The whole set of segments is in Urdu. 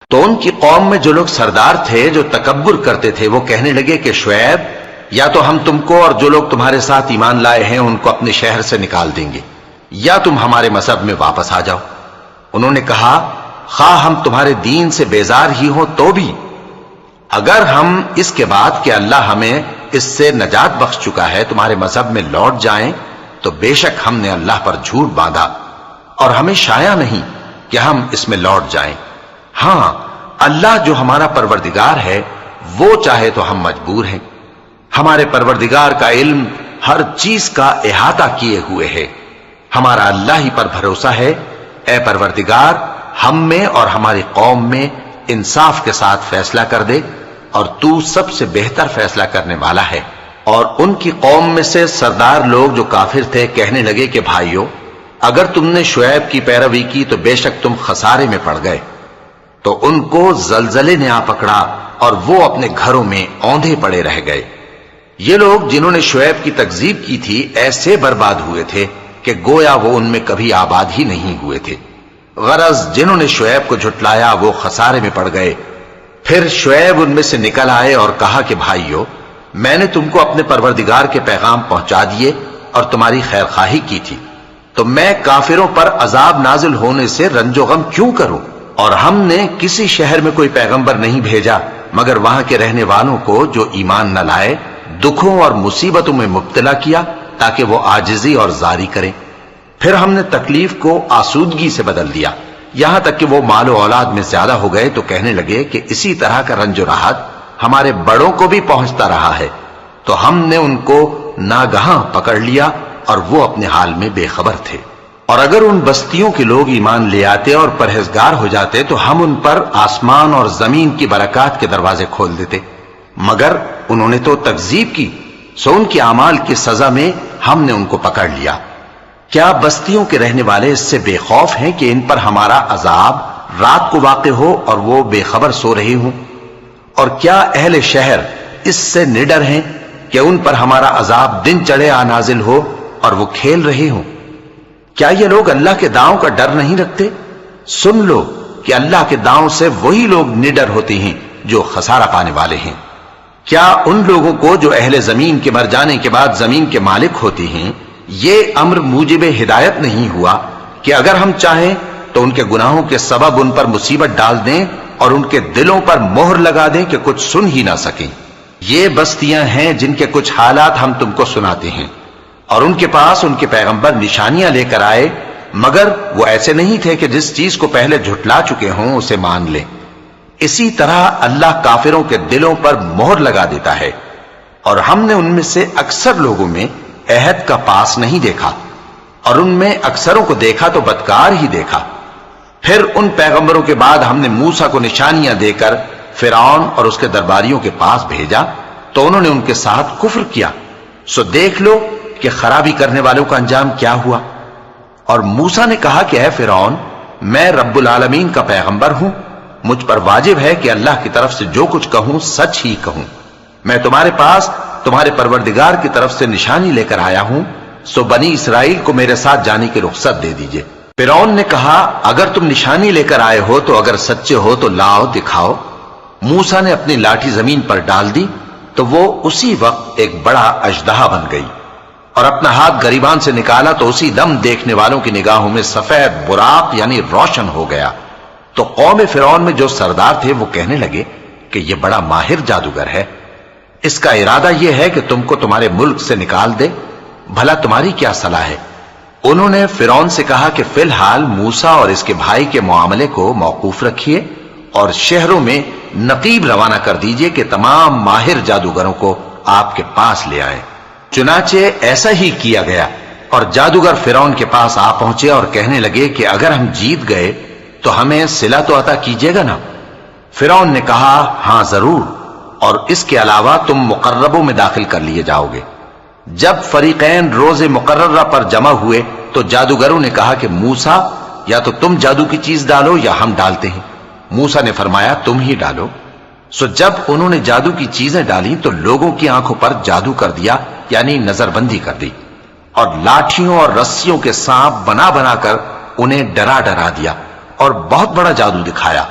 تو ان کی قوم میں جو لوگ سردار تھے جو تکبر کرتے تھے وہ کہنے لگے کہ شعیب یا تو ہم تم کو اور جو لوگ تمہارے ساتھ ایمان لائے ہیں ان کو اپنے شہر سے نکال دیں گے یا تم ہمارے مذہب میں واپس آ جاؤ۔ انہوں نے کہا خواہ ہم تمہارے دین سے بیزار ہی ہوں تو بھی اگر ہم اس کے بعد کہ اللہ ہمیں اس سے نجات بخش چکا ہے تمہارے مذہب میں لوٹ جائیں تو بے شک ہم نے اللہ پر جھوٹ باندھا اور ہمیں شایع نہیں کہ ہم اس میں لوٹ جائیں۔ ہاں اللہ جو ہمارا پروردگار ہے وہ چاہے تو ہم مجبور ہیں، ہمارے پروردگار کا علم ہر چیز کا احاطہ کیے ہوئے ہے، ہمارا اللہ ہی پر بھروسہ ہے۔ اے پروردگار ہم میں اور ہماری قوم میں انصاف کے ساتھ فیصلہ کر دے اور تو سب سے بہتر فیصلہ کرنے والا ہے۔ اور ان کی قوم میں سے سردار لوگ جو کافر تھے کہنے لگے کہ بھائیو اگر تم نے شعیب کی پیروی کی تو بے شک تم خسارے میں پڑ گئے۔ تو ان کو زلزلے نے آ پکڑا اور وہ اپنے گھروں میں اوندھے پڑے رہ گئے۔ یہ لوگ جنہوں نے شعیب کی تکذیب کی تھی ایسے برباد ہوئے تھے کہ گویا وہ ان میں کبھی آباد ہی نہیں ہوئے تھے۔ غرض جنہوں نے شعیب کو جھٹلایا وہ خسارے میں پڑ گئے۔ پھر شعیب ان میں سے نکل آئے اور کہا کہ بھائیو میں نے تم کو اپنے پروردگار کے پیغام پہنچا دیے اور تمہاری خیر خواہی کی تھی، تو میں کافروں پر عذاب نازل ہونے سے رنج و غم کیوں کروں؟ اور ہم نے کسی شہر میں کوئی پیغمبر نہیں بھیجا مگر وہاں کے رہنے والوں کو جو ایمان نہ لائے دکھوں اور مصیبتوں میں مبتلا کیا تاکہ وہ عاجزی اور زاری کریں۔ پھر ہم نے تکلیف کو آسودگی سے بدل دیا یہاں تک کہ وہ مال و اولاد میں زیادہ ہو گئے تو کہنے لگے کہ اسی طرح کا رنج و راحت ہمارے بڑوں کو بھی پہنچتا رہا ہے، تو ہم نے ان کو ناگہاں پکڑ لیا اور وہ اپنے حال میں بے خبر تھے۔ اور اگر ان بستیوں کے لوگ ایمان لے آتے اور پرہیزگار ہو جاتے تو ہم ان پر آسمان اور زمین کی برکات کے دروازے کھول دیتے، مگر انہوں نے تو تکذیب کی، سو ان کے اعمال کی سزا میں ہم نے ان کو پکڑ لیا۔ کیا بستیوں کے رہنے والے اس سے بے خوف ہیں کہ ان پر ہمارا عذاب رات کو واقع ہو اور وہ بے خبر سو رہے ہوں؟ اور کیا اہل شہر اس سے نڈر ہیں کہ ان پر ہمارا عذاب دن چڑھے آ نازل ہو اور وہ کھیل رہے ہوں؟ کیا یہ لوگ اللہ کے داؤں کا ڈر نہیں رکھتے؟ سن لو کہ اللہ کے داؤں سے وہی لوگ نڈر ہوتے ہیں جو خسارہ پانے والے ہیں۔ کیا ان لوگوں کو جو اہل زمین کے مر جانے کے بعد زمین کے مالک ہوتے ہیں یہ امر موجب ہدایت نہیں ہوا کہ اگر ہم چاہیں تو ان کے گناہوں کے سبب ان پر مصیبت ڈال دیں اور ان کے دلوں پر مہر لگا دیں کہ کچھ سن ہی نہ سکیں؟ یہ بستیاں ہیں جن کے کچھ حالات ہم تم کو سناتے ہیں، اور ان کے پاس ان کے پیغمبر نشانیاں لے کر آئے مگر وہ ایسے نہیں تھے کہ جس چیز کو پہلے جھٹلا چکے ہوں اسے مان لیں۔ اسی طرح اللہ کافروں کے دلوں پر مہر لگا دیتا ہے، اور ہم نے ان میں سے اکثر لوگوں میں عہد کا پاس نہیں دیکھا اور ان میں اکثروں کو دیکھا تو بدکار ہی دیکھا۔ پھر ان پیغمبروں کے بعد ہم نے موسیٰ کو نشانیاں دے کر فرعون اور اس کے درباریوں کے پاس بھیجا تو انہوں نے ان کے ساتھ کفر کیا، سو دیکھ لو کہ خرابی کرنے والوں کا انجام کیا ہوا۔ اور موسیٰ نے کہا کہ اے فرعون میں رب العالمین کا پیغمبر ہوں، مجھ پر واجب ہے کہ اللہ کی طرف سے جو کچھ کہوں سچ ہی کہوں، میں تمہارے پاس تمہارے پروردگار کی طرف سے نشانی لے کر آیا ہوں، سو بنی اسرائیل کو میرے ساتھ جانے کی رخصت دے دیجئے۔ فرعون نے کہا اگر تم نشانی لے کر آئے ہو تو اگر سچے ہو تو لاؤ دکھاؤ۔ موسیٰ نے اپنی لاٹھی زمین پر ڈال دی تو وہ اسی وقت ایک بڑا اژدہا بن گئی، اور اپنا ہاتھ گریبان سے نکالا تو اسی دم دیکھنے والوں کی نگاہوں میں سفید براق یعنی روشن ہو گیا۔ تو قوم فرعون میں جو سردار تھے وہ کہنے لگے کہ یہ بڑا ماہر جادوگر ہے، اس کا ارادہ یہ ہے کہ تم کو تمہارے ملک سے نکال دے، بھلا تمہاری کیا صلاح ہے؟ انہوں نے فرعون سے کہا کہ فی الحال موسیٰ اور اس کے بھائی کے معاملے کو موقوف رکھیے اور شہروں میں نقیب روانہ کر دیجئے کہ تمام ماہر جادوگروں کو آپ کے پاس لے آئیں۔ چنانچہ ایسا ہی کیا گیا، اور جادوگر فرعون کے پاس آ پہنچے اور کہنے لگے کہ اگر ہم جیت گئے تو ہمیں صلہ تو عطا کیجیے گا نا؟ فرعون نے کہا ہاں ضرور، اور اس کے علاوہ تم مقربوں میں داخل کر لیے جاؤ گے۔ جب فریقین روز مقررہ پر جمع ہوئے تو جادوگروں نے کہا کہ موسیٰ یا تو تم جادو کی چیز ڈالو یا ہم ڈالتے ہیں۔ موسیٰ نے فرمایا تم ہی ڈالو۔ سو جب انہوں نے جادو کی چیزیں ڈالی تو لوگوں کی آنکھوں پر جادو کر دیا یعنی نظر بندی کر دی، اور لاٹھیوں اور رسیوں کے سانپ بنا بنا کر انہیں ڈرا ڈرا دیا اور بہت بڑا جادو دکھایا،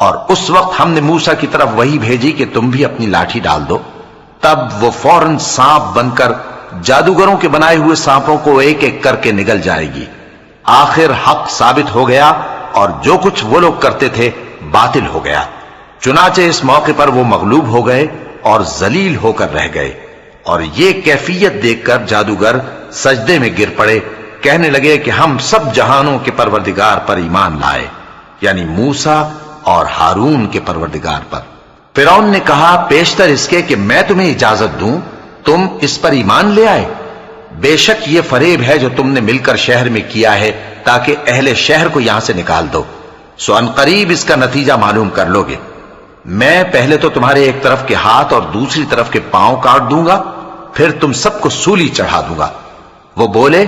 اور اس وقت ہم نے موسیٰ کی طرف وہی بھیجی کہ تم بھی اپنی لاٹھی ڈال دو، تب وہ فوراً سانپ بن کر جادوگروں کے بنائے ہوئے سانپوں کو ایک ایک کر کے نگل جائے گی۔ آخر حق ثابت ہو گیا اور جو کچھ وہ لوگ کرتے تھے باطل ہو گیا۔ چنانچہ اس موقع پر وہ مغلوب ہو گئے اور ذلیل ہو کر رہ گئے، اور یہ کیفیت دیکھ کر جادوگر سجدے میں گر پڑے، کہنے لگے کہ ہم سب جہانوں کے پروردگار پر ایمان لائے، یعنی موسیٰ اور ہارون کے پروردگار پر۔ فرعون نے کہا پیشتر اس کے کہ میں تمہیں اجازت دوں تم اس پر ایمان لے آئے؟ بے شک یہ فریب ہے جو تم نے مل کر شہر میں کیا ہے تاکہ اہل شہر کو یہاں سے نکال دو، سو ان قریب اس کا نتیجہ معلوم کر لو گے۔ میں پہلے تو تمہارے ایک طرف کے ہاتھ اور دوسری طرف کے پاؤں کاٹ دوں گا، پھر تم سب کو سولی چڑھا دوں گا۔ وہ بولے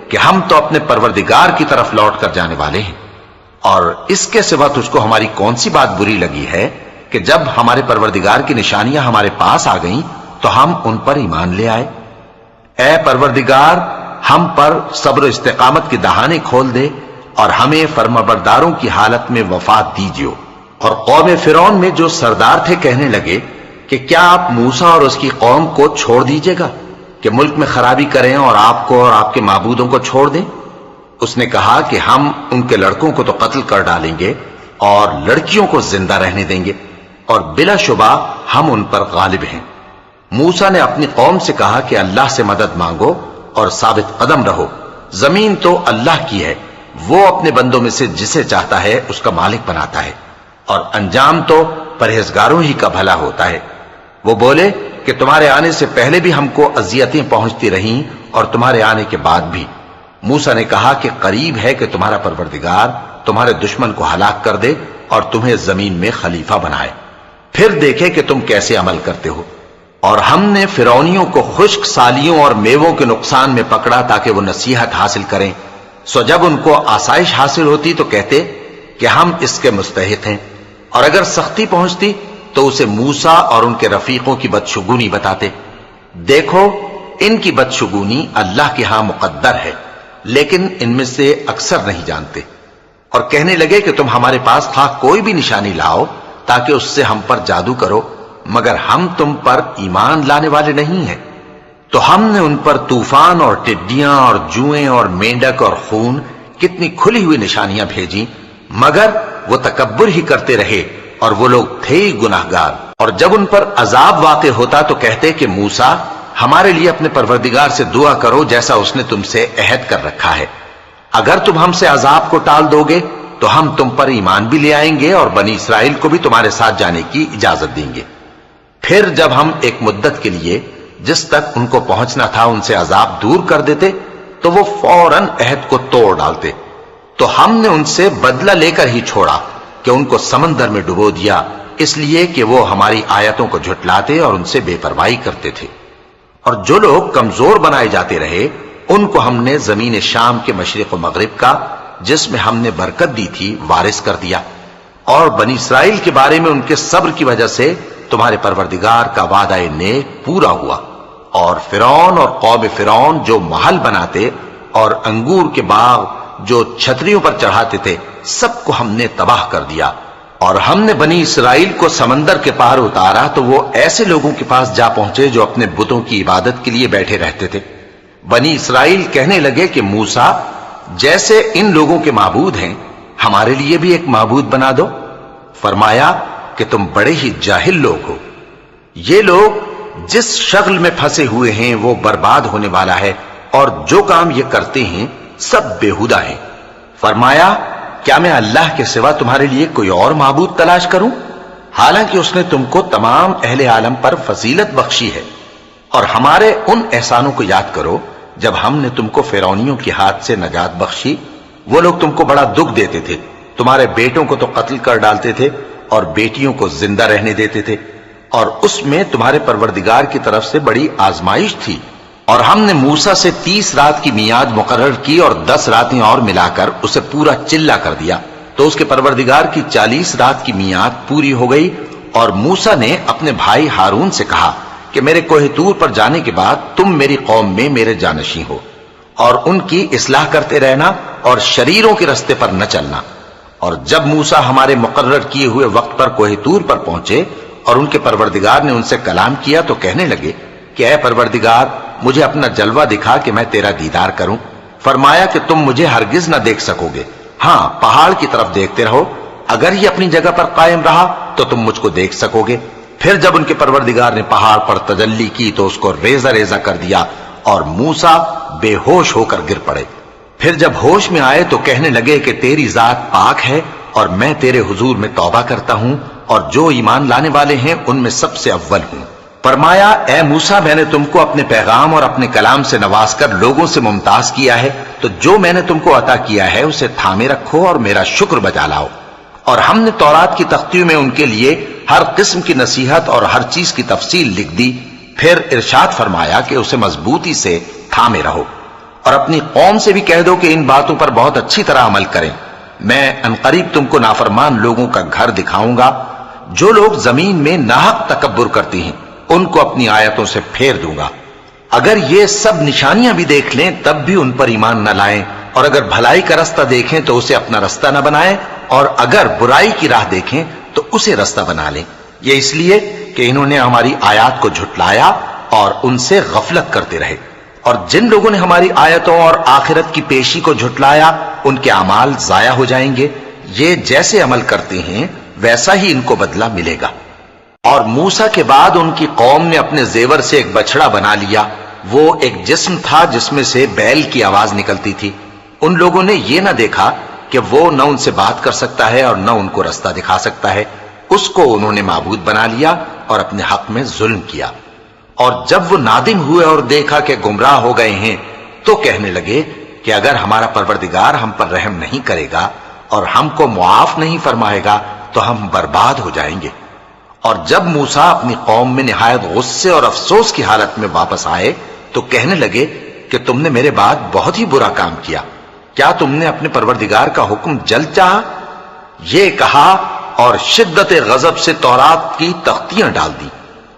کہ ہم تو اپنے پروردگار کی طرف لوٹ کر جانے والے ہیں، اور اس کے سوا تجھ کو ہماری کون سی بات بری لگی ہے کہ جب ہمارے پروردگار کی نشانیاں ہمارے پاس آ گئیں تو ہم ان پر ایمان لے آئے؟ اے پروردگار، ہم پر صبر و استقامت کے دہانے کھول دے اور ہمیں فرمانبرداروں کی حالت میں وفات دیجیو۔ اور قوم فرعون میں جو سردار تھے کہنے لگے کہ کیا آپ موسیٰ اور اس کی قوم کو چھوڑ دیجیے گا کہ ملک میں خرابی کریں اور آپ کو اور آپ کے معبودوں کو چھوڑ دیں؟ اس نے کہا کہ ہم ان کے لڑکوں کو تو قتل کر ڈالیں گے اور لڑکیوں کو زندہ رہنے دیں گے، اور بلا شبہ ہم ان پر غالب ہیں۔ موسیٰ نے اپنی قوم سے کہا کہ اللہ سے مدد مانگو اور ثابت قدم رہو، زمین تو اللہ کی ہے، وہ اپنے بندوں میں سے جسے چاہتا ہے اس کا مالک بناتا ہے، اور انجام تو پرہیزگاروں ہی کا بھلا ہوتا ہے۔ وہ بولے کہ تمہارے آنے سے پہلے بھی ہم کو اذیتیں پہنچتی رہیں اور تمہارے آنے کے بعد بھی۔ موسیٰ نے کہا کہ قریب ہے کہ تمہارا پروردگار تمہارے دشمن کو ہلاک کر دے اور تمہیں زمین میں خلیفہ بنائے، پھر دیکھے کہ تم کیسے عمل کرتے ہو۔ اور ہم نے فرعونیوں کو خشک سالیوں اور میووں کے نقصان میں پکڑا تاکہ وہ نصیحت حاصل کریں، سو جب ان کو آسائش حاصل ہوتی تو کہتے کہ ہم اس کے مستحق ہیں، اور اگر سختی پہنچتی تو اسے موسیٰ اور ان کے رفیقوں کی بدشگونی بتاتے۔ دیکھو ان کی بدشگونی اللہ کے ہاں مقدر ہے، لیکن ان میں سے اکثر نہیں جانتے۔ اور کہنے لگے کہ تم ہمارے پاس خواہ کوئی بھی نشانی لاؤ تاکہ اس سے ہم پر جادو کرو، مگر ہم تم پر ایمان لانے والے نہیں ہیں۔ تو ہم نے ان پر طوفان اور ٹڈیاں اور جوئیں اور مینڈک اور خون کتنی کھلی ہوئی نشانیاں بھیجی، مگر وہ تکبر ہی کرتے رہے اور وہ لوگ تھے ہی گناہگار۔ اور جب ان پر عذاب واقع ہوتا تو کہتے کہ موسیٰ ہمارے لیے اپنے پروردگار سے دعا کرو جیسا اس نے تم سے عہد کر رکھا ہے، اگر تم ہم سے عذاب کو ٹال دو گے تو ہم تم پر ایمان بھی لے آئیں گے اور بنی اسرائیل کو بھی تمہارے ساتھ جانے کی اجازت دیں گے۔ پھر جب ہم ایک مدت کے لیے جس تک ان کو پہنچنا تھا ان سے عذاب دور کر دیتے تو وہ فوراً عہد کو توڑ ڈالتے، تو ہم نے ان سے بدلہ لے کر ہی چھوڑا کہ ان کو سمندر میں ڈبو دیا، اس لیے کہ وہ ہماری آیتوں کو جھٹلاتے اور ان سے بے پرواہی کرتے تھے۔ اور جو لوگ کمزور بنائے جاتے رہے ان کو ہم نے زمین شام کے مشرق و مغرب کا جس میں ہم نے برکت دی تھی وارث کر دیا، اور بنی اسرائیل کے بارے میں ان کے صبر کی وجہ سے تمہارے پروردگار کا وعدہ نیک پورا ہوا۔ اور فرعون اور قوم فرعون جو محل بناتے اور انگور کے باغ جو چھتریوں پر چڑھاتے تھے سب کو ہم نے تباہ کر دیا۔ اور ہم نے بنی اسرائیل کو سمندر کے پار اتارا تو وہ ایسے لوگوں کے پاس جا پہنچے جو اپنے بتوں کی عبادت کے لیے بیٹھے رہتے تھے۔ بنی اسرائیل کہنے لگے کہ موسیٰ جیسے ان لوگوں کے معبود ہیں ہمارے لیے بھی ایک معبود بنا دو۔ فرمایا کہ تم بڑے ہی جاہل لوگ ہو، یہ لوگ جس شغل میں پھنسے ہوئے ہیں وہ برباد ہونے والا ہے، اور جو کام یہ کرتے ہیں سب بےہودہ ہیں۔ فرمایا کیا میں اللہ کے سوا تمہارے لیے کوئی اور معبود تلاش کروں، حالانکہ اس نے تم کو تمام اہل عالم پر فضیلت بخشی ہے۔ اور ہمارے ان احسانوں کو یاد کرو جب ہم نے تم کو فرعونیوں کے ہاتھ سے نجات بخشی، وہ لوگ تم کو بڑا دکھ دیتے تھے، تمہارے بیٹوں کو تو قتل کر ڈالتے تھے اور بیٹیوں کو زندہ رہنے دیتے تھے، اور اس میں تمہارے پروردگار کی طرف سے بڑی آزمائش تھی۔ اور ہم نے موسیٰ سے 30 رات کی میعاد مقرر کی اور 10 راتیں اور ملا کر اسے پورا چلا کر دیا، تو اس کے پروردگار کی 40 رات کی میعاد پوری ہو گئی۔ اور موسیٰ نے اپنے بھائی ہارون سے کہا کہ میرے کوہ طور پر جانے کے بعد تم میری قوم میں میرے جانشین ہو، اور ان کی اصلاح کرتے رہنا اور شریروں کے رستے پر نہ چلنا، اور جب موسیٰ ہمارے مقرر کیے ہوئے وقت پر کوہ طور پر پہنچے اور ان کے پروردگار نے ان سے کلام کیا تو کہنے لگے کہ اے پروردگار مجھے اپنا جلوہ دکھا کہ میں تیرا دیدار کروں۔ فرمایا کہ تم مجھے ہرگز نہ دیکھ سکو گے، ہاں پہاڑ کی طرف دیکھتے رہو، اگر یہ اپنی جگہ پر قائم رہا تو تم مجھ کو دیکھ سکو گے۔ پھر جب ان کے پروردگار نے پہاڑ پر تجلی کی تو اس کو ریزہ ریزہ کر دیا اور موسیٰ بے ہوش ہو کر گر پڑے۔ پھر جب ہوش میں آئے تو کہنے لگے کہ تیری ذات پاک ہے اور میں تیرے حضور میں توبہ کرتا ہوں اور جو ایمان لانے والے ہیں ان میں سب سے اول ہوں۔ فرمایا اے موسیٰ میں نے تم کو اپنے پیغام اور اپنے کلام سے نواز کر لوگوں سے ممتاز کیا ہے، تو جو میں نے تم کو عطا کیا ہے اسے تھامے رکھو اور میرا شکر بجا لاؤ۔ اور ہم نے تورات کی تختیوں میں ان کے لیے ہر قسم کی نصیحت اور ہر چیز کی تفصیل لکھ دی۔ پھر ارشاد فرمایا کہ اسے مضبوطی سے تھامے رہو اور اپنی قوم سے بھی کہہ دو کہ ان باتوں پر بہت اچھی طرح عمل کریں۔ میں انقریب تم کو نافرمان لوگوں کا گھر دکھاؤں گا، جو لوگ زمین میں ناحق تکبر کرتے ہیں ان کو اپنی آیتوں سے پھیر دوں گا۔ اگر یہ سب نشانیاں بھی دیکھ لیں تب بھی ان پر ایمان نہ لائیں، اور اگر بھلائی کا رستہ دیکھیں تو اسے اپنا رستہ نہ بنائیں، اور اگر برائی کی راہ دیکھیں تو اسے رستہ بنا لیں۔ یہ اس لیے کہ انہوں نے ہماری آیات کو جھٹلایا اور ان سے غفلت کرتے رہے، اور جن لوگوں نے ہماری آیتوں اور آخرت کی پیشی کو جھٹلایا ان کے اعمال ضائع ہو جائیں گے۔ یہ جیسے عمل کرتے ہیں ویسا ہی ان کو بدلہ ملے گا۔ اور موسیٰ کے بعد ان کی قوم نے اپنے زیور سے ایک بچڑا بنا لیا، وہ ایک جسم تھا جس میں سے بیل کی آواز نکلتی تھی۔ ان لوگوں نے یہ نہ دیکھا کہ وہ نہ ان سے بات کر سکتا ہے اور نہ ان کو رستہ دکھا سکتا ہے، اس کو انہوں نے معبود بنا لیا اور اپنے حق میں ظلم کیا۔ اور جب وہ نادم ہوئے اور دیکھا کہ گمراہ ہو گئے ہیں تو کہنے لگے کہ اگر ہمارا پروردگار ہم پر رحم نہیں کرے گا اور ہم کو معاف نہیں فرمائے گا تو ہم برباد ہو جائیں گے۔ اور جب موسیٰ اپنی قوم میں نہایت غصے اور افسوس کی حالت میں واپس آئے تو کہنے لگے کہ تم نے میرے بعد بہت ہی برا کام کیا، کیا تم نے اپنے پروردگار کا حکم جلد چاہا؟ یہ کہا اور شدت غضب سے تورات کی تختیاں ڈال دی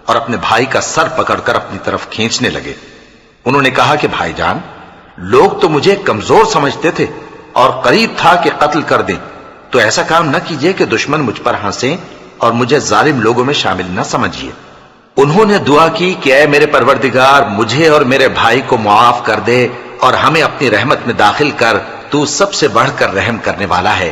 اور اپنے بھائی کا سر پکڑ کر اپنی طرف کھینچنے لگے۔ انہوں نے کہا کہ بھائی جان، لوگ تو مجھے کمزور سمجھتے تھے اور قریب تھا کہ قتل کر دیں، تو ایسا کام نہ کیجئے کہ دشمن مجھ پر ہنسیں اور مجھے ظالم لوگوں میں شامل نہ سمجھیے۔ انہوں نے دعا کی کہ اے میرے پروردگار مجھے اور میرے بھائی کو معاف کر دے اور ہمیں اپنی رحمت میں داخل کر، تو سب سے بڑھ کر رحم کرنے والا ہے۔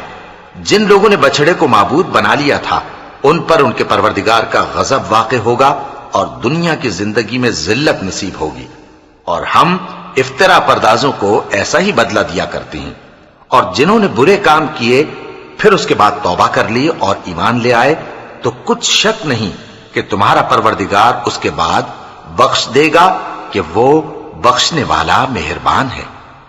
جن لوگوں نے بچڑے کو معبود بنا لیا تھا ان پر ان کے پروردگار کا غضب واقع ہوگا اور دنیا کی زندگی میں ذلت نصیب ہوگی، اور ہم افترا پردازوں کو ایسا ہی بدلہ دیا کرتے ہیں۔ اور جنہوں نے برے کام کیے پھر اس کے بعد توبہ کر لی اور ایمان لے آئے تو کچھ شک نہیں کہ تمہارا پروردگار اس کے بعد بخش دے گا کہ وہ بخشنے والا مہربان ہے۔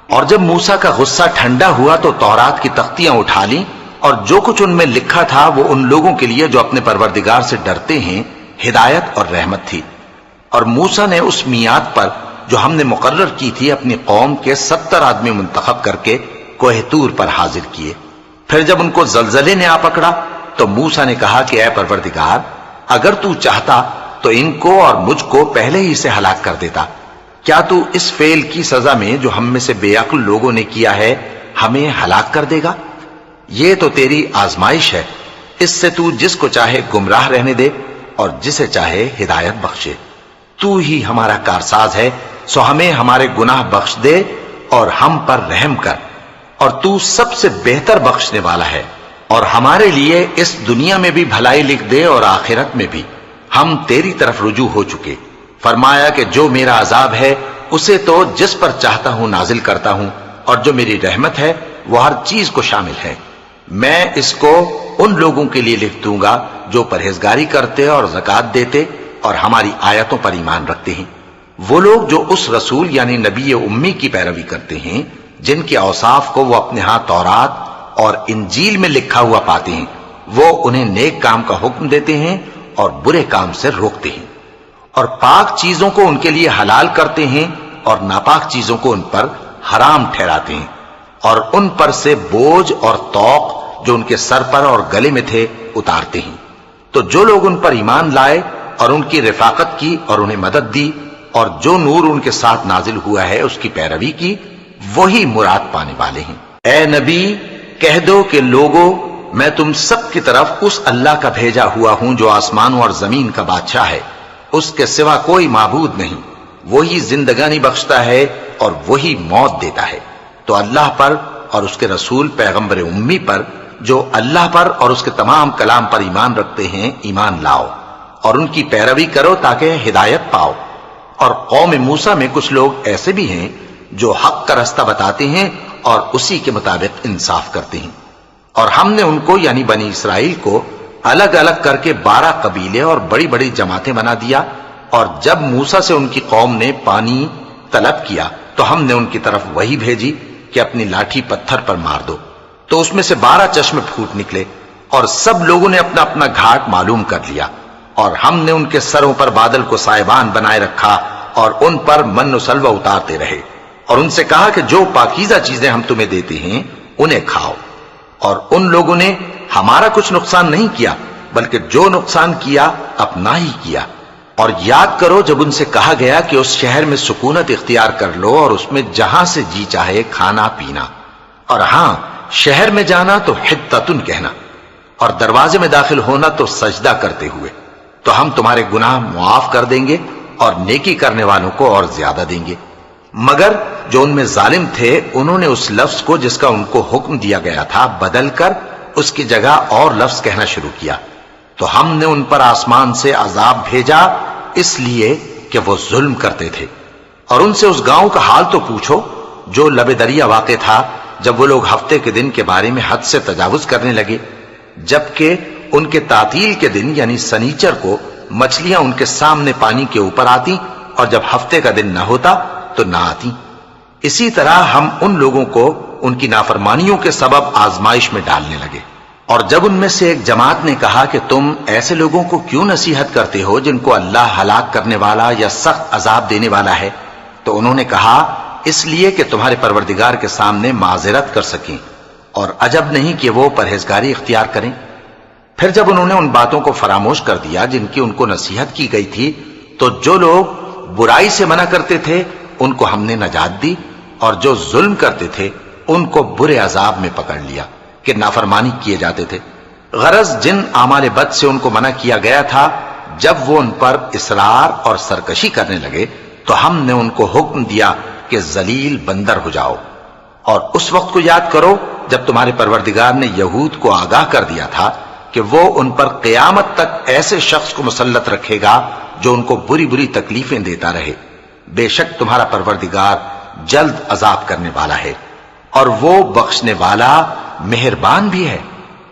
اور جب موسیٰ کا غصہ ٹھنڈا ہوا تو تورات کی تختیاں اٹھا لیں، اور جو کچھ ان میں لکھا تھا وہ ان لوگوں کے لیے جو اپنے پروردگار سے ڈرتے ہیں ہدایت اور رحمت تھی۔ اور موسیٰ نے اس میعاد پر جو ہم نے مقرر کی تھی اپنی قوم کے 70 آدمی منتخب کر کے کوہ طور پر حاضر کیے۔ پھر جب ان کو زلزلے نے آ پکڑا تو موسیٰ نے کہا کہ اے پروردگار اگر تو چاہتا تو ان کو اور مجھ کو پہلے ہی سے ہلاک کر دیتا، کیا تو اس فعل کی سزا میں جو ہم میں سے بے عقل لوگوں نے کیا ہے ہمیں ہلاک کر دے گا؟ یہ تو تیری آزمائش ہے، اس سے تو جس کو چاہے گمراہ رہنے دے اور جسے چاہے ہدایت بخشے۔ تو ہی ہمارا کارساز ہے، سو ہمیں ہمارے گناہ بخش دے اور ہم پر رحم کر، اور تو سب سے بہتر بخشنے والا ہے، اور ہمارے لیے اس دنیا میں بھی بھلائی لکھ دے اور آخرت میں بھی، ہم تیری طرف رجوع ہو چکے۔ فرمایا کہ جو میرا عذاب ہے اسے تو جس پر چاہتا ہوں نازل کرتا ہوں، اور جو میری رحمت ہے وہ ہر چیز کو شامل ہے۔ میں اس کو ان لوگوں کے لیے لکھ دوں گا جو پرہیزگاری کرتے اور زکوٰۃ دیتے اور ہماری آیتوں پر ایمان رکھتے ہیں، وہ لوگ جو اس رسول یعنی نبی امی کی پیروی کرتے ہیں جن کے اوصاف کو وہ اپنے ہاں تورات اور انجیل میں لکھا ہوا پاتے ہیں، وہ انہیں نیک کام کا حکم دیتے ہیں اور برے کام سے روکتے ہیں، اور پاک چیزوں کو ان کے لیے حلال کرتے ہیں اور ناپاک چیزوں کو ان پر حرام ٹھہراتے ہیں، اور ان پر سے بوجھ اور طوق جو ان کے سر پر اور گلے میں تھے اتارتے ہیں۔ تو جو لوگ ان پر ایمان لائے اور ان کی رفاقت کی اور انہیں مدد دی اور جو نور ان کے ساتھ نازل ہوا ہے اس کی پیروی کی، وہی مراد پانے والے ہیں۔ اے نبی کہہ دو کہ لوگوں میں تم سب کی طرف اس اللہ کا بھیجا ہوا ہوں جو آسمانوں اور زمین کا بادشاہ ہے، اس کے سوا کوئی معبود نہیں، وہی زندگانی بخشتا ہے اور وہی موت دیتا ہے۔ تو اللہ پر اور اس کے رسول پیغمبر امی پر جو اللہ پر اور اس کے تمام کلام پر ایمان رکھتے ہیں ایمان لاؤ اور ان کی پیروی کرو تاکہ ہدایت پاؤ۔ اور قوم موسیٰ میں کچھ لوگ ایسے بھی ہیں جو حق کا رستہ بتاتے ہیں اور اسی کے مطابق انصاف کرتے ہیں، اور ہم نے ان کو یعنی بنی اسرائیل کو الگ الگ کر کے 12 قبیلے اور بڑی بڑی جماعتیں بنا دیا، اور جب موسیٰ سے ان کی قوم نے پانی طلب کیا تو ہم نے ان کی طرف وہی بھیجی کہ اپنی لاٹھی پتھر پر مار دو، تو اس میں سے 12 چشمے پھوٹ نکلے، اور سب لوگوں نے اپنا اپنا گھاٹ معلوم کر لیا، اور ہم نے ان کے سروں پر بادل کو سائبان بنائے رکھا اور ان پر من و سلوہ اتارتے رہے، اور ان سے کہا کہ جو پاکیزہ چیزیں ہم تمہیں دیتے ہیں انہیں کھاؤ، اور ان لوگوں نے ہمارا کچھ نقصان نہیں کیا بلکہ جو نقصان کیا اپنا ہی کیا۔ اور یاد کرو جب ان سے کہا گیا کہ اس شہر میں سکونت اختیار کر لو اور اس میں جہاں سے جی چاہے کھانا پینا، اور ہاں شہر میں جانا تو حطتن کہنا، اور دروازے میں داخل ہونا تو سجدہ کرتے ہوئے، تو ہم تمہارے گناہ معاف کر دیں گے اور نیکی کرنے والوں کو اور زیادہ دیں گے۔ مگر جو ان میں ظالم تھے انہوں نے اس لفظ کو جس کا ان کو حکم دیا گیا تھا بدل کر اس کی جگہ اور لفظ کہنا شروع کیا، تو ہم نے ان پر آسمان سے عذاب بھیجا اس لیے کہ وہ ظلم کرتے تھے۔ اور ان سے اس گاؤں کا حال تو پوچھو جو لب دریا واقع تھا، جب وہ لوگ ہفتے کے دن کے بارے میں حد سے تجاوز کرنے لگے، جبکہ ان کے تعطیل کے دن یعنی سنیچر کو مچھلیاں ان کے سامنے پانی کے اوپر آتی، اور جب ہفتے کا دن نہ ہوتا تو نہ آتی۔ اسی طرح ہم ان لوگوں کو ان کی نافرمانیوں کے سبب آزمائش میں ڈالنے لگے۔ اور جب ان میں سے ایک جماعت نے کہا کہ تم ایسے لوگوں کو کیوں نصیحت کرتے ہو جن کو اللہ ہلاک کرنے والا یا سخت عذاب دینے والا ہے، تو انہوں نے کہا اس لیے کہ تمہارے پروردگار کے سامنے معذرت کر سکیں، اور عجب نہیں کہ وہ پرہیزگاری اختیار کریں۔ پھر جب انہوں نے ان باتوں کو فراموش کر دیا جن کی ان کو نصیحت کی گئی تھی، تو جو لوگ برائی سے منع کرتے تھے ان کو ہم نے نجات دی، اور جو ظلم کرتے تھے ان کو برے عذاب میں پکڑ لیا کہ نافرمانی کیے جاتے تھے۔ غرض جن اعمال بد سے ان کو منع کیا گیا تھا، جب وہ ان پر اصرار اور سرکشی کرنے لگے تو ہم نے ان کو حکم دیا کہ ذلیل بندر ہو جاؤ۔ اور اس وقت کو یاد کرو جب تمہارے پروردگار نے یہود کو آگاہ کر دیا تھا کہ وہ ان پر قیامت تک ایسے شخص کو مسلط رکھے گا جو ان کو بری بری تکلیفیں دیتا رہے۔ بے شک تمہارا پروردگار جلد عذاب کرنے والا ہے اور وہ بخشنے والا مہربان بھی ہے۔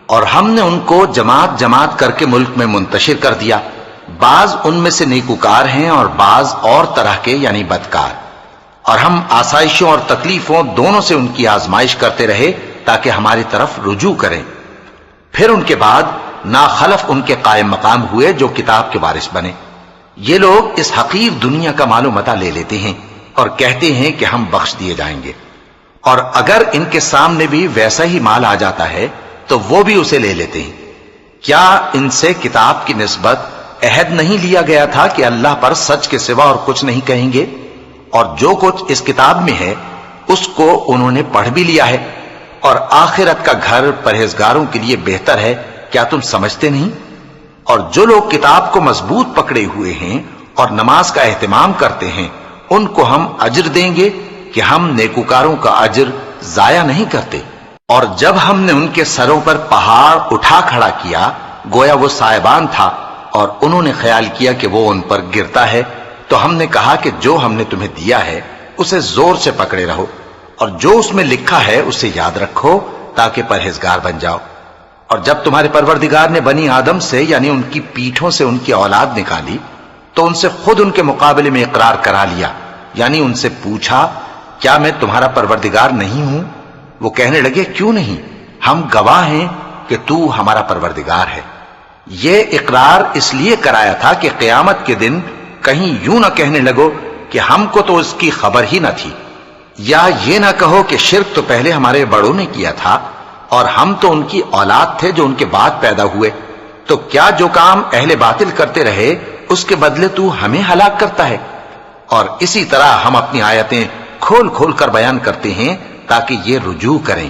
اور ہم نے ان کو جماعت جماعت کر کے ملک میں منتشر کر دیا، بعض ان میں سے نیکوکار ہیں اور بعض اور طرح کے یعنی بدکار، اور ہم آسائشوں اور تکلیفوں دونوں سے ان کی آزمائش کرتے رہے تاکہ ہماری طرف رجوع کریں۔ پھر ان کے بعد ناخلف ان کے قائم مقام ہوئے جو کتاب کے وارث بنے۔ یہ لوگ اس حقیر دنیا کا مال و متاع لے لیتے ہیں اور کہتے ہیں کہ ہم بخش دیے جائیں گے، اور اگر ان کے سامنے بھی ویسا ہی مال آ جاتا ہے تو وہ بھی اسے لے لیتے ہیں۔ کیا ان سے کتاب کی نسبت عہد نہیں لیا گیا تھا کہ اللہ پر سچ کے سوا اور کچھ نہیں کہیں گے؟ اور جو کچھ اس کتاب میں ہے اس کو انہوں نے پڑھ بھی لیا ہے، اور آخرت کا گھر پرہیزگاروں کے لیے بہتر ہے، کیا تم سمجھتے نہیں؟ اور جو لوگ کتاب کو مضبوط پکڑے ہوئے ہیں اور نماز کا اہتمام کرتے ہیں ان کو ہم اجر دیں گے کہ ہم نیکوکاروں کا اجر ضائع نہیں کرتے۔ اور جب ہم نے ان کے سروں پر پہاڑ اٹھا کھڑا کیا گویا وہ سائبان تھا، اور انہوں نے خیال کیا کہ وہ ان پر گرتا ہے، تو ہم نے کہا کہ جو ہم نے تمہیں دیا ہے اسے زور سے پکڑے رہو، اور جو اس میں لکھا ہے اسے یاد رکھو تاکہ پرہیزگار بن جاؤ۔ اور جب تمہارے پروردگار نے بنی آدم سے یعنی ان کی پیٹھوں سے ان کی اولاد نکالی تو ان سے خود ان کے مقابلے میں اقرار کرا لیا، یعنی ان سے پوچھا کیا میں تمہارا پروردگار نہیں ہوں؟ وہ کہنے لگے کیوں نہیں، ہم گواہ ہیں کہ تو ہمارا پروردگار ہے۔ یہ اقرار اس لیے کرایا تھا کہ قیامت کے دن کہیں یوں نہ کہنے لگو کہ ہم کو تو اس کی خبر ہی نہ تھی، یا یہ نہ کہو کہ شرک تو پہلے ہمارے بڑوں نے کیا تھا اور ہم تو ان کی اولاد تھے جو ان کے بعد پیدا ہوئے، تو کیا جو کام اہل باطل کرتے رہے اس کے بدلے تو ہمیں ہلاک کرتا ہے؟ اور اسی طرح ہم اپنی آیتیں کھول کھول کر بیان کرتے ہیں تاکہ یہ رجوع کریں۔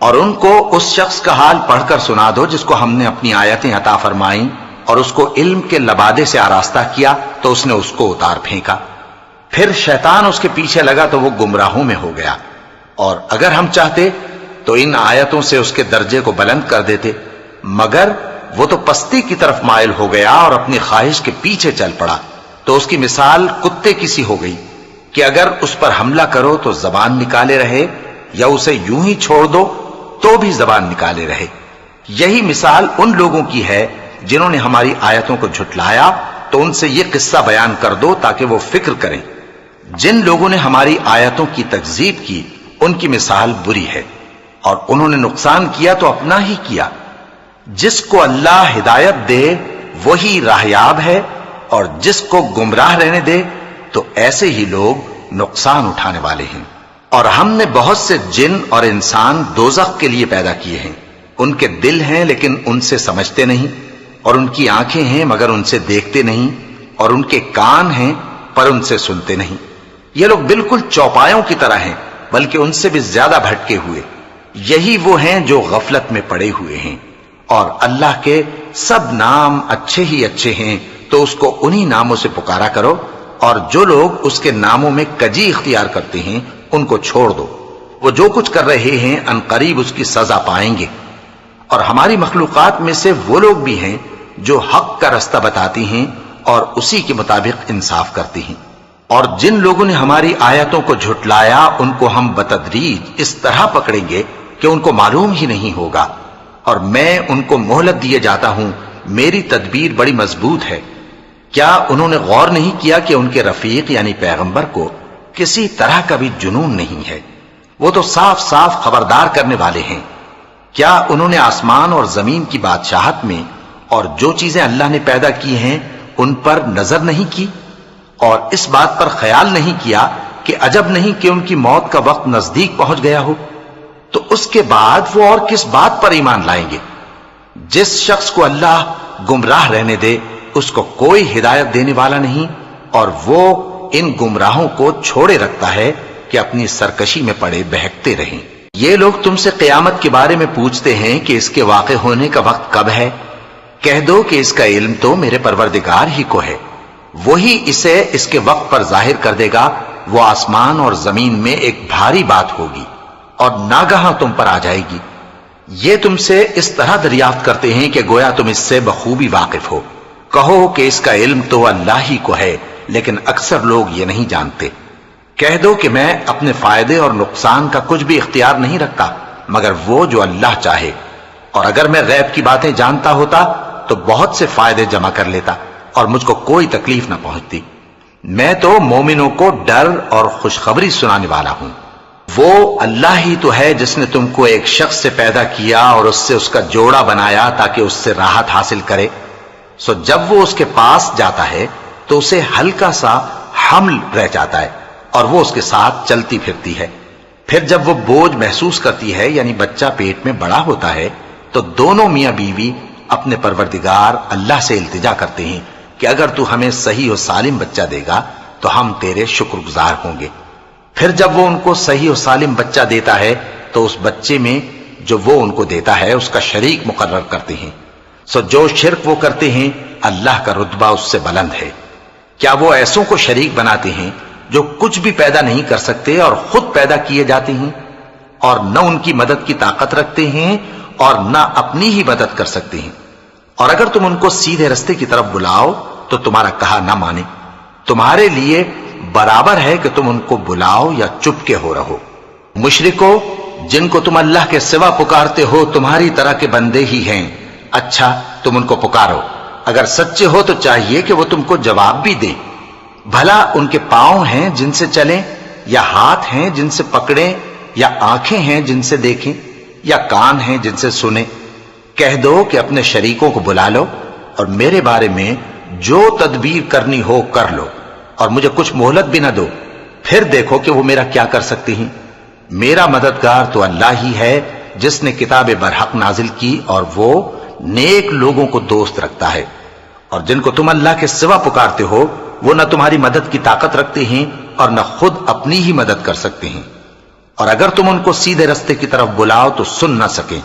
اور ان کو اس شخص کا حال پڑھ کر سنا دو جس کو ہم نے اپنی آیتیں عطا فرمائیں اور اس کو علم کے لبادے سے آراستہ کیا تو اس نے اس کو اتار پھینکا، پھر شیطان اس کے پیچھے لگا تو وہ گمراہوں میں ہو گیا، اور اگر ہم چاہتے تو ان آیتوں سے اس کے درجے کو بلند کر دیتے، مگر وہ تو پستی کی طرف مائل ہو گیا اور اپنی خواہش کے پیچھے چل پڑا، تو اس کی مثال کتے کی سی ہو گئی کہ اگر اس پر حملہ کرو تو زبان نکالے رہے، یا اسے یوں ہی چھوڑ دو تو بھی زبان نکالے رہے۔ یہی مثال ان لوگوں کی ہے جنہوں نے ہماری آیتوں کو جھٹلایا، تو ان سے یہ قصہ بیان کر دو تاکہ وہ فکر کریں۔ جن لوگوں نے ہماری آیتوں کی تکذیب کی ان کی مثال بری ہے، اور انہوں نے نقصان کیا تو اپنا ہی کیا۔ جس کو اللہ ہدایت دے وہی راہیاب ہے، اور جس کو گمراہ رہنے دے تو ایسے ہی لوگ نقصان اٹھانے والے ہیں۔ اور ہم نے بہت سے جن اور انسان دوزخ کے لیے پیدا کیے ہیں، ان کے دل ہیں لیکن ان سے سمجھتے نہیں، اور ان کی آنکھیں ہیں مگر ان سے دیکھتے نہیں، اور ان کے کان ہیں پر ان سے سنتے نہیں۔ یہ لوگ بالکل چوپایوں کی طرح ہیں، بلکہ ان سے بھی زیادہ بھٹکے ہوئے۔ یہی وہ ہیں جو غفلت میں پڑے ہوئے ہیں، اور اللہ کے سب نام اچھے ہی اچھے ہیں، تو اس کو انہی ناموں سے پکارا کرو، اور جو لوگ اس کے ناموں میں کجی اختیار کرتے ہیں ان کو چھوڑ دو۔ وہ جو کچھ کر رہے ہیں عنقریب اس کی سزا پائیں گے۔ اور ہماری مخلوقات میں سے وہ لوگ بھی ہیں جو حق کا رستہ بتاتی ہیں اور اسی کے مطابق انصاف کرتی ہیں، اور جن لوگوں نے ہماری آیتوں کو جھٹلایا ان کو ہم بتدریج اس طرح پکڑیں گے کہ ان کو معلوم ہی نہیں ہوگا، اور میں ان کو مہلت دیے جاتا ہوں، میری تدبیر بڑی مضبوط ہے۔ کیا انہوں نے غور نہیں کیا کہ ان کے رفیق یعنی پیغمبر کو کسی طرح کا بھی جنون نہیں ہے؟ وہ تو صاف صاف خبردار کرنے والے ہیں۔ کیا انہوں نے آسمان اور زمین کی بادشاہت میں اور جو چیزیں اللہ نے پیدا کی ہیں ان پر نظر نہیں کی، اور اس بات پر خیال نہیں کیا کہ عجب نہیں کہ ان کی موت کا وقت نزدیک پہنچ گیا ہو؟ تو اس کے بعد وہ اور کس بات پر ایمان لائیں گے؟ جس شخص کو اللہ گمراہ رہنے دے اس کو کوئی ہدایت دینے والا نہیں، اور وہ ان گمراہوں کو چھوڑے رکھتا ہے کہ اپنی سرکشی میں پڑے بہکتے رہیں۔ یہ لوگ تم سے قیامت کے بارے میں پوچھتے ہیں کہ اس کے واقع ہونے کا وقت کب ہے؟ کہہ دو کہ اس کا علم تو میرے پروردگار ہی کو ہے، وہی اسے اس کے وقت پر ظاہر کر دے گا۔ وہ آسمان اور زمین میں ایک بھاری بات ہوگی اور ناگہاں تم پر آ جائے گی۔ یہ تم سے اس طرح دریافت کرتے ہیں کہ گویا تم اس سے بخوبی واقف ہو۔ کہو کہ اس کا علم تو اللہ ہی کو ہے، لیکن اکثر لوگ یہ نہیں جانتے۔ کہہ دو کہ میں اپنے فائدے اور نقصان کا کچھ بھی اختیار نہیں رکھتا مگر وہ جو اللہ چاہے، اور اگر میں غیب کی باتیں جانتا ہوتا تو بہت سے فائدے جمع کر لیتا اور مجھ کو کوئی تکلیف نہ پہنچتی۔ میں تو مومنوں کو ڈر اور خوشخبری سنانے والا ہوں۔ وہ اللہ ہی تو ہے جس نے تم کو ایک شخص سے پیدا کیا اور اس سے اس کا جوڑا بنایا تاکہ اس سے راحت حاصل کرے۔ سو جب وہ اس کے پاس جاتا ہے تو اسے ہلکا سا حمل رہ جاتا ہے اور وہ اس کے ساتھ چلتی پھرتی ہے۔ پھر جب وہ بوجھ محسوس کرتی ہے یعنی بچہ پیٹ میں بڑا ہوتا ہے تو دونوں میاں بیوی اپنے پروردگار اللہ سے التجا کرتے ہیں کہ اگر تو ہمیں صحیح و سالم بچہ دے گا تو ہم تیرے شکر گزار ہوں گے۔ پھر جب وہ ان کو صحیح و سالم بچہ دیتا ہے تو اس بچے میں جو وہ ان کو دیتا ہے اس کا شریک مقرر کرتے ہیں۔ سو جو شرک وہ کرتے ہیں اللہ کا رتبہ اس سے بلند ہے۔ کیا وہ ایسوں کو شریک بناتے ہیں جو کچھ بھی پیدا نہیں کر سکتے اور خود پیدا کیے جاتے ہیں، اور نہ ان کی مدد کی طاقت رکھتے ہیں اور نہ اپنی ہی مدد کر سکتے ہیں؟ اور اگر تم ان کو سیدھے رستے کی طرف بلاؤ تو تمہارا کہا نہ مانے۔ تمہارے لیے برابر ہے کہ تم ان کو بلاؤ یا چپ کے ہو رہو۔ مشرکو، جن کو تم اللہ کے سوا پکارتے ہو تمہاری طرح کے بندے ہی ہیں، اچھا تم ان کو پکارو۔ اگر سچے ہو تو چاہیے کہ وہ تم کو جواب بھی دیں۔ بھلا ان کے پاؤں ہیں جن سے چلیں، یا ہاتھ ہیں جن سے پکڑیں، یا آنکھیں ہیں جن سے دیکھیں، یا کان ہیں جن سے سنیں؟ کہہ دو کہ اپنے شریکوں کو بلا لو اور میرے بارے میں جو تدبیر کرنی ہو کر لو، اور مجھے کچھ مہلت بھی نہ دو، پھر دیکھو کہ وہ میرا کیا کر سکتے ہیں۔ میرا مددگار تو اللہ ہی ہے جس نے کتاب برحق نازل کی، اور وہ نیک لوگوں کو دوست رکھتا ہے۔ اور جن کو تم اللہ کے سوا پکارتے ہو وہ نہ تمہاری مدد کی طاقت رکھتے ہیں اور نہ خود اپنی ہی مدد کر سکتے ہیں۔ اور اگر تم ان کو سیدھے رستے کی طرف بلاؤ تو سن نہ سکیں،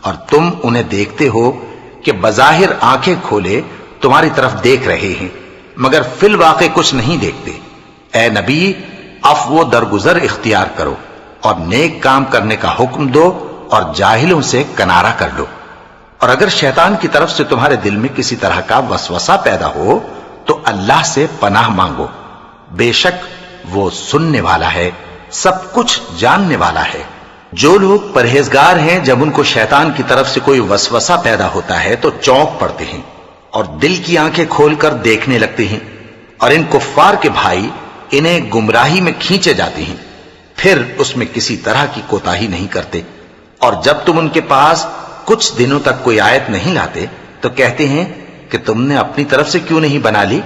اور تم انہیں دیکھتے ہو کہ بظاہر آنکھیں کھولے تمہاری طرف دیکھ رہے ہیں مگر فی الواقع کچھ نہیں دیکھتے۔ اے نبی، عفو و درگزر اختیار کرو اور نیک کام کرنے کا حکم دو اور جاہلوں سے کنارہ کر لو۔ اور اگر شیطان کی طرف سے تمہارے دل میں کسی طرح کا وسوسہ پیدا ہو تو اللہ سے پناہ مانگو، بے شک وہ سننے والا ہے، سب کچھ جاننے والا ہے۔ جو لوگ پرہیزگار ہیں جب ان کو شیطان کی طرف سے کوئی وسوسہ پیدا ہوتا ہے تو چونک پڑتے ہیں اور دل کی آنکھیں کھول کر دیکھنے لگتے ہیں، اور ان کفار کے بھائی انہیں گمراہی میں کھینچے جاتے ہیں، پھر اس میں کسی طرح کی کوتاہی نہیں کرتے۔ اور جب تم ان کے پاس کچھ دنوں تک کوئی آیت نہیں لاتے تو کہتے ہیں کہ تم نے اپنی طرف سے کیوں نہیں بنا لی؟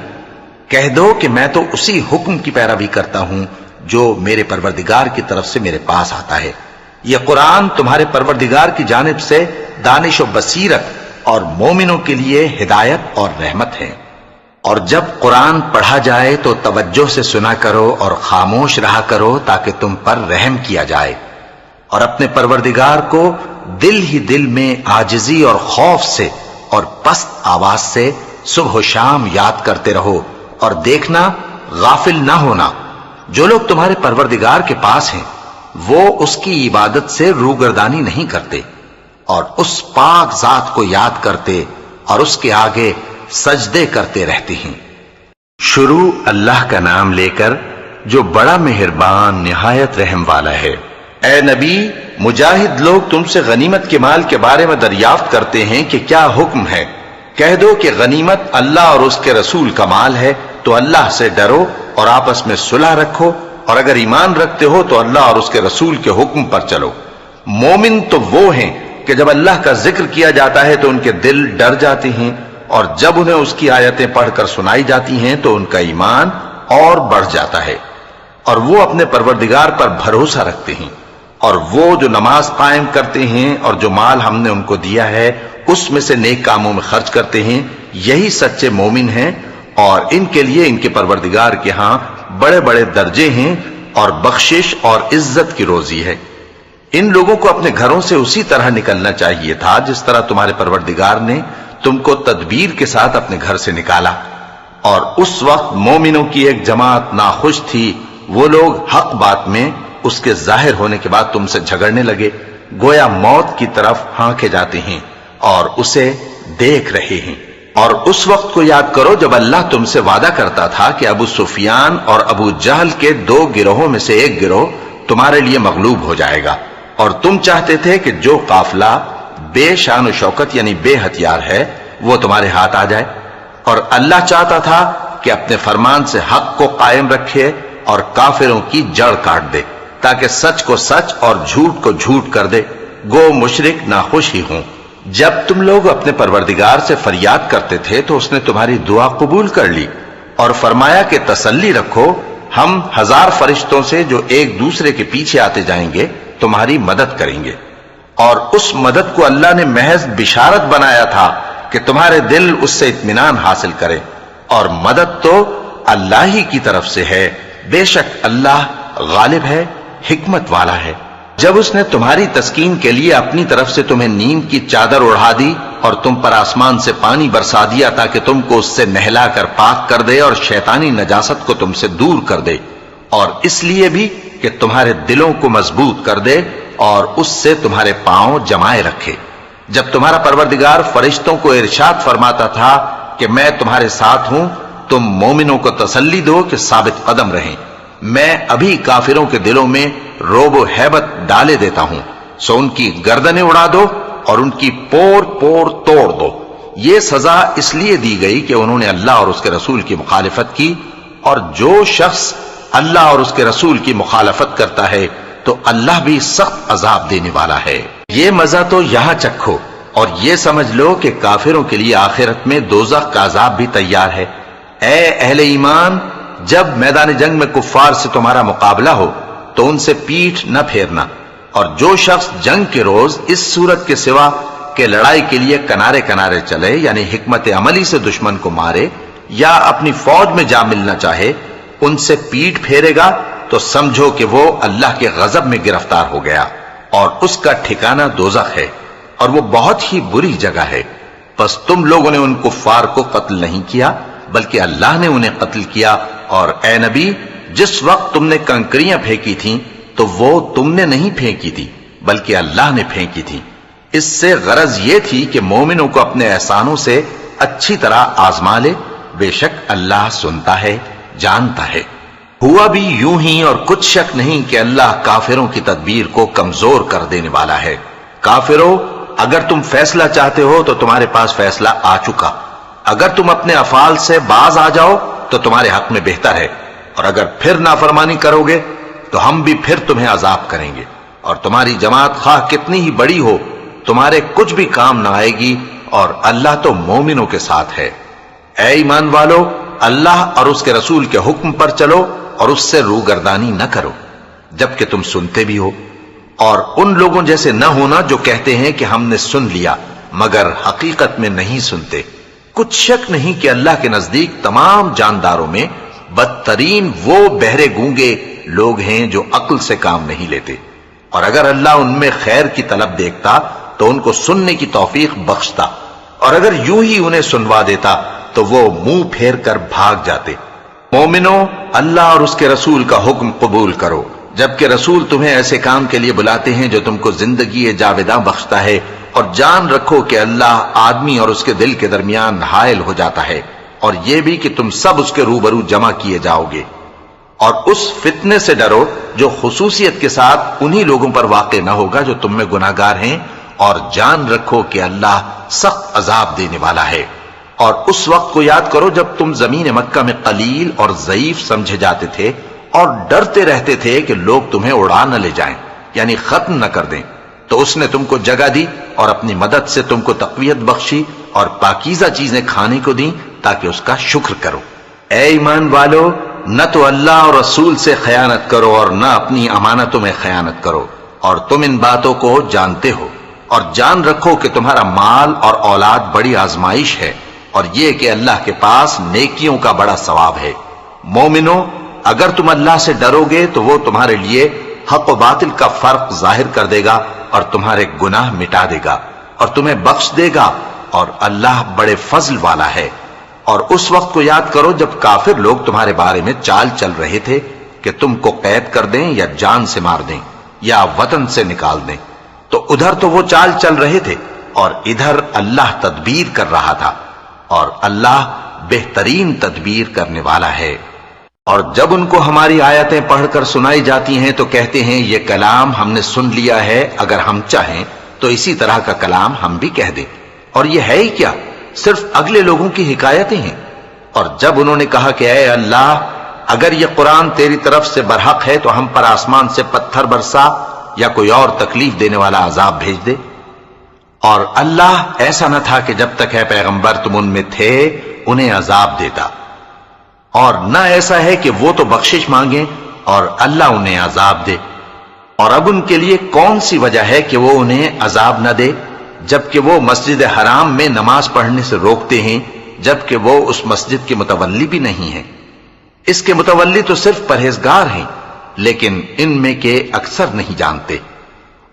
کہہ دو کہ میں تو اسی حکم کی پیروی کرتا ہوں جو میرے پروردگار کی طرف سے میرے پاس آتا ہے۔ یہ قرآن تمہارے پروردگار کی جانب سے دانش و بصیرت اور مومنوں کے لیے ہدایت اور رحمت ہے۔ اور جب قرآن پڑھا جائے تو توجہ سے سنا کرو اور خاموش رہا کرو تاکہ تم پر رحم کیا جائے، اور اپنے پروردگار کو دل ہی دل میں عاجزی اور خوف سے اور پست آواز سے صبح و شام یاد کرتے رہو، اور دیکھنا غافل نہ ہونا، جو لوگ تمہارے پروردگار کے پاس ہیں وہ اس کی عبادت سے روگردانی نہیں کرتے اور اس پاک ذات کو یاد کرتے اور اس کے آگے سجدے کرتے رہتے ہیں۔ شروع اللہ کا نام لے کر جو بڑا مہربان نہایت رحم والا ہے۔ اے نبی، مجاہد لوگ تم سے غنیمت کے مال کے بارے میں دریافت کرتے ہیں کہ کیا حکم ہے۔ کہہ دو کہ غنیمت اللہ اور اس کے رسول کا مال ہے، تو اللہ سے ڈرو اور آپس میں صلح رکھو، اور اگر ایمان رکھتے ہو تو اللہ اور اس کے رسول کے حکم پر چلو۔ مومن تو وہ ہیں کہ جب اللہ کا ذکر کیا جاتا ہے تو ان کے دل ڈر جاتے ہیں، اور جب انہیں اس کی آیتیں پڑھ کر سنائی جاتی ہیں تو ان کا ایمان اور بڑھ جاتا ہے، اور وہ اپنے پروردگار پر بھروسہ رکھتے ہیں۔ اور وہ جو نماز قائم کرتے ہیں اور جو مال ہم نے ان کو دیا ہے اس میں سے نیک کاموں میں خرچ کرتے ہیں، یہی سچے مومن ہیں، اور ان کے لیے ان کے پروردگار کے ہاں بڑے بڑے درجے ہیں اور بخشش اور عزت کی روزی ہے۔ ان لوگوں کو اپنے گھروں سے اسی طرح نکلنا چاہیے تھا جس طرح تمہارے پروردگار نے تم کو تدبیر کے ساتھ اپنے گھر سے نکالا، اور اس وقت مومنوں کی ایک جماعت ناخوش تھی، وہ لوگ حق بات میں اس کے ظاہر ہونے کے بعد تم سے جھگڑنے لگے، گویا موت کی طرف ہانکے جاتے ہیں اور اسے دیکھ رہے ہیں۔ اور اس وقت کو یاد کرو جب اللہ تم سے وعدہ کرتا تھا کہ ابو سفیان اور ابو جہل کے 2 گروہوں میں سے ایک گروہ تمہارے لیے مغلوب ہو جائے گا، اور تم چاہتے تھے کہ جو قافلہ بے شان و شوکت یعنی بے ہتھیار ہے وہ تمہارے ہاتھ آ جائے، اور اللہ چاہتا تھا کہ اپنے فرمان سے حق کو قائم رکھے اور کافروں کی جڑ کاٹ دے، تاکہ سچ کو سچ اور جھوٹ کو جھوٹ کر دے، گو مشرک ناخوش ہی ہوں۔ جب تم لوگ اپنے پروردگار سے فریاد کرتے تھے تو اس نے تمہاری دعا قبول کر لی اور فرمایا کہ تسلی رکھو، ہم 1000 فرشتوں سے جو ایک دوسرے کے پیچھے آتے جائیں گے تمہاری مدد کریں گے۔ اور اس مدد کو اللہ نے محض بشارت بنایا تھا کہ تمہارے دل اس سے اطمینان حاصل کرے، اور مدد تو اللہ ہی کی طرف سے ہے، بے شک اللہ غالب ہے، حکمت والا ہے۔ جب اس نے تمہاری تسکین کے لیے اپنی طرف سے تمہیں نیند کی چادر اڑھا دی اور تم پر آسمان سے پانی برسا دیا تاکہ تم کو اس سے نہلا کر پاک کر دے اور شیطانی نجاست کو تم سے دور کر دے، اور اس لیے بھی کہ تمہارے دلوں کو مضبوط کر دے اور اس سے تمہارے پاؤں جمائے رکھے، جب تمہارا پروردگار فرشتوں کو ارشاد فرماتا تھا کہ میں تمہارے ساتھ ہوں، تم مومنوں کو تسلی دو کہ ثابت قدم رہیں، میں ابھی کافروں کے دلوں میں روب و ہیبت ڈالے دیتا ہوں، سو ان کی گردنیں اڑا دو اور ان کی پور پور توڑ دو۔ یہ سزا اس لیے دی گئی کہ انہوں نے اللہ اور اس کے رسول کی مخالفت کی، اور جو شخص اللہ اور اس کے رسول کی مخالفت کرتا ہے تو اللہ بھی سخت عذاب دینے والا ہے۔ یہ مزہ تو یہاں چکھو، اور یہ سمجھ لو کہ کافروں کے لیے آخرت میں دوزخ کا عذاب بھی تیار ہے۔ اے اہل ایمان، جب میدان جنگ میں کفار سے تمہارا مقابلہ ہو تو ان سے پیٹھ نہ پھیرنا، اور جو شخص جنگ کے روز اس صورت کے سوا کہ لڑائی کے لیے کنارے کنارے چلے یعنی حکمت عملی سے دشمن کو مارے یا اپنی فوج میں جا ملنا چاہے، ان سے پیٹھ پھیرے گا تو سمجھو کہ وہ اللہ کے غضب میں گرفتار ہو گیا اور اس کا ٹھکانہ دوزخ ہے اور وہ بہت ہی بری جگہ ہے۔ پس تم لوگوں نے ان کفار کو قتل نہیں کیا بلکہ اللہ نے انہیں قتل کیا، اور اے نبی جس وقت تم نے کنکریاں پھینکی تھیں تو وہ تم نے نہیں پھینکی تھی بلکہ اللہ نے پھینکی تھی۔ اس سے غرض یہ تھی کہ مومنوں کو اپنے احسانوں سے اچھی طرح آزما لے، بے شک اللہ سنتا ہے، جانتا ہے۔ ہوا بھی یوں ہی اور کچھ شک نہیں کہ اللہ کافروں کی تدبیر کو کمزور کر دینے والا ہے۔ کافروں، اگر تم فیصلہ چاہتے ہو تو تمہارے پاس فیصلہ آ چکا، اگر تم اپنے افعال سے باز آ جاؤ تو تمہارے حق میں بہتر ہے، اور اگر پھر نافرمانی کرو گے تو ہم بھی پھر تمہیں عذاب کریں گے، اور تمہاری جماعت خواہ کتنی ہی بڑی ہو تمہارے کچھ بھی کام نہ آئے گی، اور اللہ تو مومنوں کے ساتھ ہے۔ اے ایمان والو، اللہ اور اس کے رسول کے حکم پر چلو اور اس سے روگردانی نہ کرو جبکہ تم سنتے بھی ہو، اور ان لوگوں جیسے نہ ہونا جو کہتے ہیں کہ ہم نے سن لیا مگر حقیقت میں نہیں سنتے۔ کچھ شک نہیں کہ اللہ کے نزدیک تمام جانداروں میں بدترین وہ بہرے گونگے لوگ ہیں جو عقل سے کام نہیں لیتے، اور اگر اللہ ان میں خیر کی طلب دیکھتا تو ان کو سننے کی توفیق بخشتا، اور اگر یوں ہی انہیں سنوا دیتا تو وہ منہ پھیر کر بھاگ جاتے۔ مومنوں، اللہ اور اس کے رسول کا حکم قبول کرو جبکہ رسول تمہیں ایسے کام کے لیے بلاتے ہیں جو تم کو زندگی جاوداں بخشتا ہے، اور جان رکھو کہ اللہ آدمی اور اس کے دل کے درمیان حائل ہو جاتا ہے، اور یہ بھی کہ تم سب اس کے روبرو جمع کیے جاؤ گے۔ اور اس فتنے سے ڈرو جو خصوصیت کے ساتھ انہی لوگوں پر واقع نہ ہوگا جو تم میں گناہگار ہیں، اور جان رکھو کہ اللہ سخت عذاب دینے والا ہے۔ اور اس وقت کو یاد کرو جب تم زمین مکہ میں قلیل اور ضعیف سمجھے جاتے تھے اور ڈرتے رہتے تھے کہ لوگ تمہیں اڑا نہ لے جائیں، یعنی ختم نہ کر دیں، تو اس نے تم کو جگہ دی اور اپنی مدد سے تم کو تقویت بخشی اور پاکیزہ چیزیں کھانے کو دیں تاکہ اس کا شکر کرو۔ اے ایمان والو، نہ تو اللہ اور رسول سے خیانت کرو اور نہ اپنی امانتوں میں خیانت کرو، اور تم ان باتوں کو جانتے ہو، اور جان رکھو کہ تمہارا مال اور اولاد بڑی آزمائش ہے، اور یہ کہ اللہ کے پاس نیکیوں کا بڑا ثواب ہے۔ مومنو، اگر تم اللہ سے ڈرو گے تو وہ تمہارے لیے حق و باطل کا فرق ظاہر کر دے گا اور تمہارے گناہ مٹا دے گا اور تمہیں بخش دے گا، اور اللہ بڑے فضل والا ہے۔ اور اس وقت کو یاد کرو جب کافر لوگ تمہارے بارے میں چال چل رہے تھے کہ تم کو قید کر دیں یا جان سے مار دیں یا وطن سے نکال دیں، تو ادھر تو وہ چال چل رہے تھے اور ادھر اللہ تدبیر کر رہا تھا، اور اللہ بہترین تدبیر کرنے والا ہے۔ اور جب ان کو ہماری آیتیں پڑھ کر سنائی جاتی ہیں تو کہتے ہیں یہ کلام ہم نے سن لیا ہے، اگر ہم چاہیں تو اسی طرح کا کلام ہم بھی کہہ دیں، اور یہ ہے ہی کیا، صرف اگلے لوگوں کی حکایتیں ہیں۔ اور جب انہوں نے کہا کہ اے اللہ، اگر یہ قرآن تیری طرف سے برحق ہے تو ہم پر آسمان سے پتھر برسا یا کوئی اور تکلیف دینے والا عذاب بھیج دے۔ اور اللہ ایسا نہ تھا کہ جب تک اے پیغمبر تم ان میں تھے انہیں عذاب دیتا، اور نہ ایسا ہے کہ وہ تو بخشش مانگیں اور اللہ انہیں عذاب دے۔ اور اب ان کے لیے کون سی وجہ ہے کہ وہ انہیں عذاب نہ دے، جبکہ وہ مسجد حرام میں نماز پڑھنے سے روکتے ہیں، جبکہ وہ اس مسجد کے متولی بھی نہیں ہیں۔ اس کے متولی تو صرف پرہیزگار ہیں، لیکن ان میں کے اکثر نہیں جانتے۔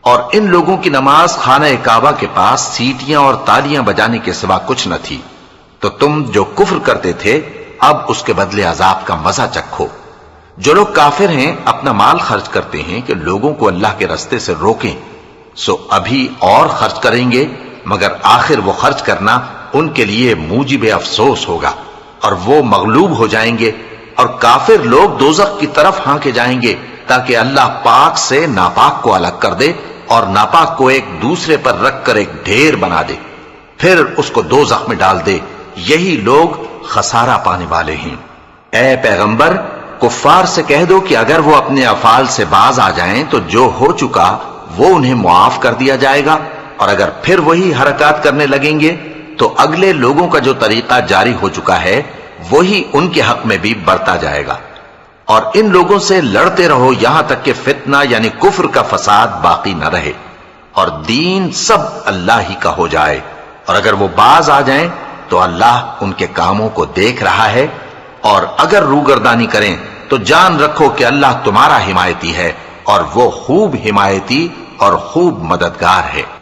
اور ان لوگوں کی نماز خانہ کعبہ کے پاس سیٹیاں اور تالیاں بجانے کے سوا کچھ نہ تھی، تو تم جو کفر کرتے تھے اب اس کے بدلے عذاب کا مزہ چکھو۔ جو لوگ کافر ہیں اپنا مال خرچ کرتے ہیں کہ لوگوں کو اللہ کے راستے سے روکیں، سو ابھی اور خرچ کریں گے، مگر آخر وہ خرچ کرنا ان کے لیے موجب افسوس ہوگا، اور وہ مغلوب ہو جائیں گے، اور کافر لوگ دوزخ کی طرف ہانکے جائیں گے تاکہ اللہ پاک سے ناپاک کو الگ کر دے اور ناپاک کو ایک دوسرے پر رکھ کر ایک ڈھیر بنا دے، پھر اس کو دوزخ میں ڈال دے۔ یہی لوگ خسارہ پانے والے ہیں۔ اے پیغمبر، کفار سے کہہ دو کہ اگر وہ اپنے افعال سے باز آ جائیں تو جو ہو چکا وہ انہیں معاف کر دیا جائے گا، اور اگر پھر وہی حرکات کرنے لگیں گے تو اگلے لوگوں کا جو طریقہ جاری ہو چکا ہے وہی ان کے حق میں بھی برتا جائے گا۔ اور ان لوگوں سے لڑتے رہو یہاں تک کہ فتنہ یعنی کفر کا فساد باقی نہ رہے اور دین سب اللہ ہی کا ہو جائے، اور اگر وہ باز آ جائیں تو اللہ ان کے کاموں کو دیکھ رہا ہے، اور اگر روگردانی کریں تو جان رکھو کہ اللہ تمہارا حمایتی ہے اور وہ خوب حمایتی اور خوب مددگار ہے۔